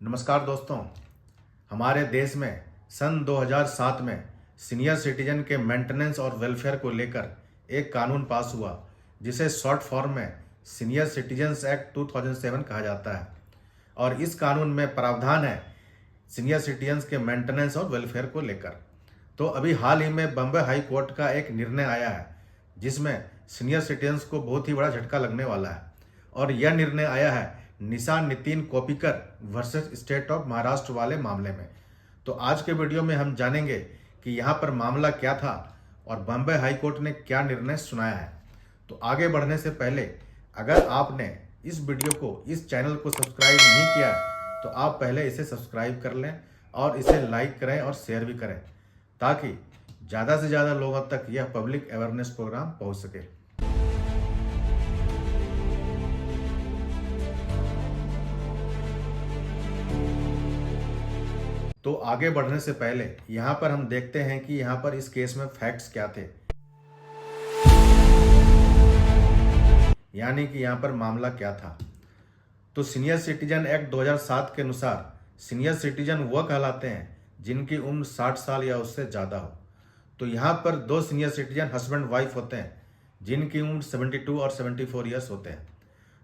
नमस्कार दोस्तों। हमारे देश में सन 2007 में सीनियर सिटीजन के मेंटेनेंस और वेलफेयर को लेकर एक कानून पास हुआ जिसे शॉर्ट फॉर्म में सीनियर सिटीजन्स एक्ट 2007 कहा जाता है। और इस कानून में प्रावधान है सीनियर सिटीजन्स के मेंटेनेंस और वेलफेयर को लेकर। तो अभी हाल ही में बम्बई हाई कोर्ट का एक निर्णय आया है जिसमें सीनियर सिटीजन्स को बहुत ही बड़ा झटका लगने वाला है। और यह निर्णय आया है निशान Nitin Koppikar versus state of Maharashtra वाले मामले में। तो आज के वीडियो में हम जानेंगे कि यहाँ पर मामला क्या था और बम्बई हाई कोर्ट ने क्या निर्णय सुनाया है। तो आगे बढ़ने से पहले अगर आपने इस वीडियो को, इस चैनल को सब्सक्राइब नहीं किया तो आप पहले इसे सब्सक्राइब कर लें और इसे लाइक करें और शेयर भी करें ताकि ज़्यादा से ज़्यादा लोगों तक यह पब्लिक अवेयरनेस प्रोग्राम पहुँच सके। तो आगे बढ़ने से पहले यहाँ पर हम देखते हैं कि यहाँ पर इस केस में फैक्ट्स क्या थे, यानी कि यहाँ पर मामला क्या था। तो सीनियर सिटीजन एक्ट 2007 के अनुसार सीनियर सिटीजन वह कहलाते हैं जिनकी उम्र 60 साल या उससे ज़्यादा हो। तो यहाँ पर दो सीनियर सिटीजन हस्बैंड वाइफ होते हैं जिनकी उम्र 72 और 74 ईयर्स होते हैं।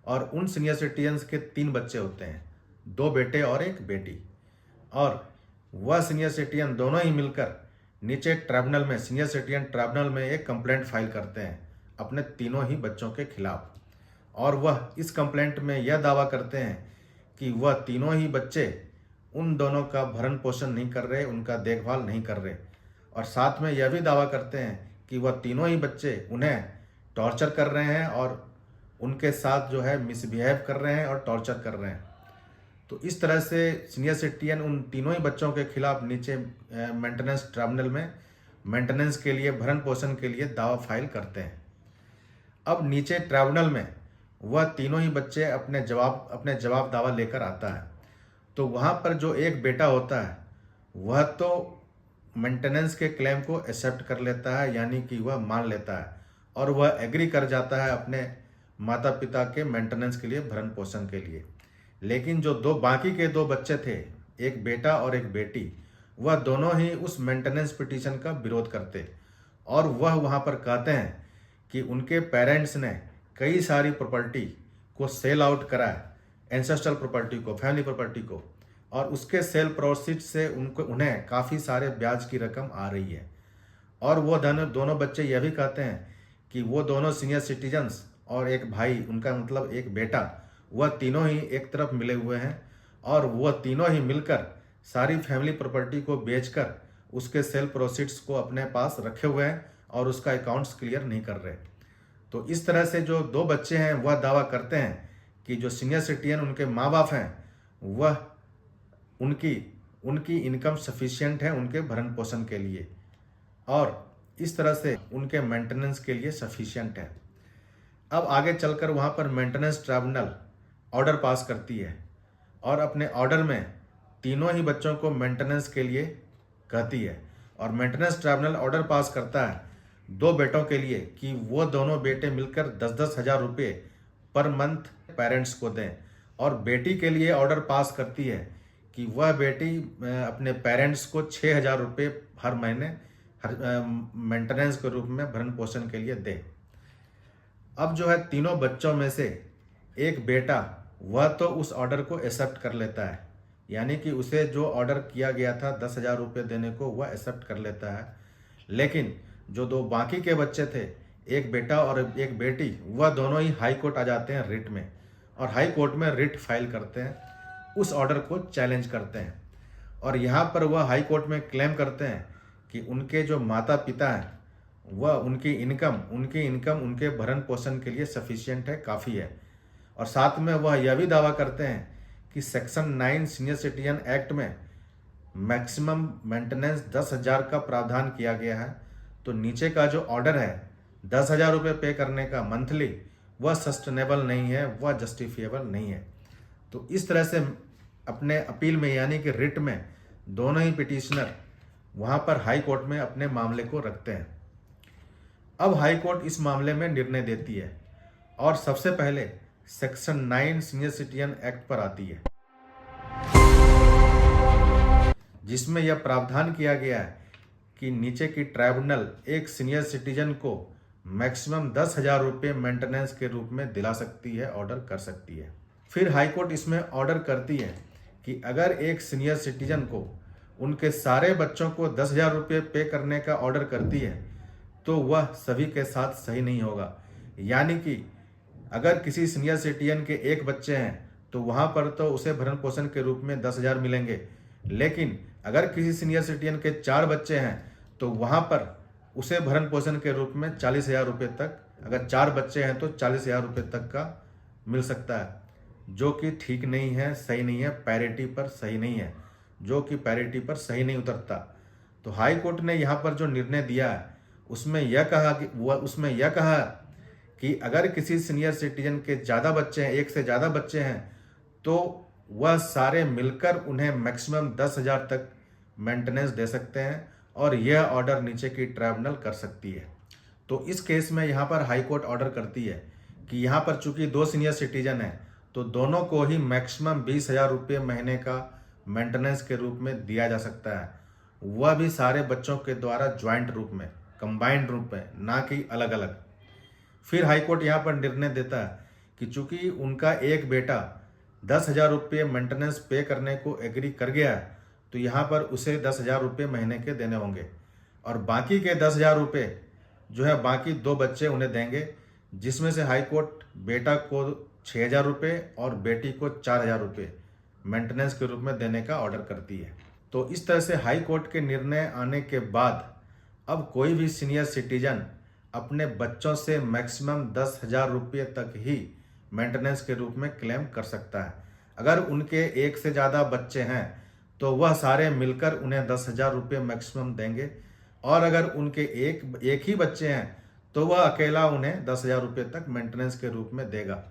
और उन सीनियर सिटीजन्स के 3 बच्चे होते हैं, 2 बेटे और 1 बेटी। और वह सीनियर सिटीजन दोनों ही मिलकर नीचे ट्राइब्यूनल में, सीनियर सिटीजन ट्राइब्यूनल में एक कंप्लेंट फाइल करते हैं अपने तीनों ही बच्चों के खिलाफ। और वह इस कंप्लेंट में यह दावा करते हैं कि वह तीनों ही बच्चे उन दोनों का भरण पोषण नहीं कर रहे, उनका देखभाल नहीं कर रहे। और साथ में यह भी दावा करते हैं कि वह तीनों ही बच्चे उन्हें टॉर्चर कर रहे हैं और उनके साथ जो है मिसबिहेव कर रहे हैं और टॉर्चर कर रहे हैं। तो इस तरह से सीनियर सिटीजन उन तीनों ही बच्चों के खिलाफ नीचे मेंटेनेंस ट्राइब्यूनल में मेंटेनेंस के लिए, भरण पोषण के लिए दावा फाइल करते हैं। अब नीचे ट्राइब्यूनल में वह तीनों ही बच्चे अपने जवाब दावा लेकर आता है। तो वहाँ पर जो एक बेटा होता है वह तो मेंटेनेंस के क्लेम को एक्सेप्ट कर लेता है, यानी कि वह मान लेता है और वह एग्री कर जाता है अपने माता पिता के मेंटेनेंस के लिए, भरण पोषण के लिए। लेकिन जो बाकी के 2 बच्चे थे, एक बेटा और एक बेटी, वह दोनों ही उस मेंटेनेंस पिटीशन का विरोध करते और वह वहाँ पर कहते हैं कि उनके पेरेंट्स ने कई सारी प्रॉपर्टी को सेल आउट करा है, एंसेस्ट्रल प्रॉपर्टी को, फैमिली प्रॉपर्टी को, और उसके सेल प्रोसीड से उन्हें काफ़ी सारे ब्याज की रकम आ रही है। और वो दोनों बच्चे यह भी कहते हैं कि वो दोनों सीनियर सिटीजन्स और एक भाई, उनका मतलब एक बेटा, वह तीनों ही एक तरफ मिले हुए हैं और वह तीनों ही मिलकर सारी फैमिली प्रॉपर्टी को बेचकर उसके सेल प्रोसीड्स को अपने पास रखे हुए हैं और उसका अकाउंट्स क्लियर नहीं कर रहे। तो इस तरह से जो 2 बच्चे हैं वह दावा करते हैं कि जो सीनियर सिटीजन उनके माँ बाप हैं वह उनकी इनकम सफिशिएंट है उनके भरण पोषण के लिए और इस तरह से उनके मेंटेनेंस के लिए सफिशिएंट है। अब आगे चलकर वहाँ पर मेंटेनेंस ट्राइब्यूनल ऑर्डर पास करती है और अपने ऑर्डर में तीनों ही बच्चों को मेंटेनेंस के लिए कहती है। और मेंटेनेंस ट्राइब्यूनल ऑर्डर पास करता है 2 बेटों के लिए कि वो दोनों बेटे मिलकर 10-10 हज़ार रुपये पर मंथ पेरेंट्स को दें। और बेटी के लिए ऑर्डर पास करती है कि वह बेटी अपने पेरेंट्स को 6,000 रुपये हर महीने मेंटेनेंस के रूप में भरण पोषण के लिए दे। अब जो है तीनों बच्चों में से एक बेटा वह तो उस ऑर्डर को एक्सेप्ट कर लेता है, यानी कि उसे जो ऑर्डर किया गया था 10,000 रुपये देने को वह एक्सेप्ट कर लेता है। लेकिन जो 2 बाकी के बच्चे थे, एक बेटा और एक बेटी, वह दोनों ही हाई कोर्ट आ जाते हैं रिट में और हाई कोर्ट में रिट फाइल करते हैं, उस ऑर्डर को चैलेंज करते हैं। और यहाँ पर वह हाई कोर्ट में क्लेम करते हैं कि उनके जो माता पिता हैं वह उनकी इनकम उनके भरण पोषण के लिए सफिशिएंट है, काफ़ी है। और साथ में वह यह भी दावा करते हैं कि सेक्शन 9 सीनियर सिटीजन एक्ट में मैक्सिमम मेंटेनेंस 10,000 का प्रावधान किया गया है। तो नीचे का जो ऑर्डर है 10,000 रुपये पे करने का मंथली, वह सस्टेनेबल नहीं है, वह जस्टिफिएबल नहीं है। तो इस तरह से अपने अपील में, यानी कि रिट में, दोनों ही पिटिशनर वहाँ पर हाई कोर्ट में अपने मामले को रखते हैं। अब हाई कोर्ट इस मामले में निर्णय देती है और सबसे पहले सेक्शन 9 सीनियर सिटीजन एक्ट पर आती है। जिसमें यह प्रावधान किया गया है कि नीचे की ट्राइब्यूनल एक सीनियर सिटीजन को मैक्सिमम 10,000 रुपये मेंटेनेंस के रूप में दिला सकती है, ऑर्डर कर सकती है। फिर हाईकोर्ट इसमें ऑर्डर करती है कि अगर एक सीनियर सिटीजन को उनके सारे बच्चों को 10,000 रुपये पे करने का ऑर्डर करती है तो वह सभी के साथ सही नहीं होगा। यानी कि अगर किसी सीनियर सिटीजन के एक बच्चे हैं तो वहाँ पर तो उसे भरण पोषण के रूप में 10,000 मिलेंगे, लेकिन अगर किसी सीनियर सिटीजन के 4 बच्चे हैं तो वहाँ पर उसे भरण पोषण के रूप में 40,000 रुपये तक, अगर 4 बच्चे हैं तो 40,000 रुपये तक का मिल सकता है, जो कि ठीक नहीं है, सही नहीं है, पैरिटी पर सही नहीं है, जो कि पैरिटी पर सही नहीं उतरता। तो हाई कोर्ट ने यहाँ पर जो निर्णय दिया है उसमें यह कहा कि अगर किसी सीनियर सिटीजन के ज़्यादा बच्चे हैं, एक से ज़्यादा बच्चे हैं, तो वह सारे मिलकर उन्हें मैक्सिमम 10,000 तक मेंटेनेंस दे सकते हैं और यह ऑर्डर नीचे की ट्राइब्यूनल कर सकती है। तो इस केस में यहाँ पर हाई कोर्ट ऑर्डर करती है कि यहाँ पर चूंकि 2 सीनियर सिटीजन हैं तो दोनों को ही मैक्सिमम 20,000 रुपये महीने का मेंटेनेंस के रूप में दिया जा सकता है, वह भी सारे बच्चों के द्वारा ज्वाइंट रूप में, कंबाइंड रूप में, ना कि अलग अलग। फिर हाई कोर्ट यहाँ पर निर्णय देता है कि चूंकि उनका एक बेटा 10,000 रुपये मेंटेनेंस पे करने को एग्री कर गया है तो यहाँ पर उसे 10,000 रुपये महीने के देने होंगे और बाकी के 10,000 रुपये जो है बाकी 2 बच्चे उन्हें देंगे, जिसमें से हाई कोर्ट बेटा को 6,000 रुपये और बेटी को 4,000 रुपये मेंटेनेंस के रूप में देने का ऑर्डर करती है। तो इस तरह से हाई कोर्ट के निर्णय आने के बाद अब कोई भी सीनियर सिटीजन अपने बच्चों से मैक्सिमम 10,000 रुपये तक ही मेंटेनेंस के रूप में क्लेम कर सकता है। अगर उनके एक से ज़्यादा बच्चे हैं तो वह सारे मिलकर उन्हें 10,000 रुपये मैक्सिमम देंगे और अगर उनके एक ही बच्चे हैं तो वह अकेला उन्हें 10,000 रुपये तक मेंटेनेंस के रूप में देगा,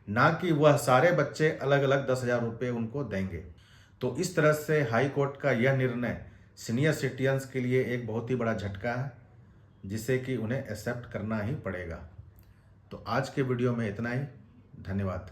ना कि वह सारे बच्चे अलग अलग 10,000 रुपये उनको देंगे। तो इस तरह से हाई कोर्ट का यह निर्णय सीनियर सिटीजन्स के लिए एक बहुत ही बड़ा झटका है, जिसे कि उन्हें एक्सेप्ट करना ही पड़ेगा। तो आज के वीडियो में इतना ही। धन्यवाद।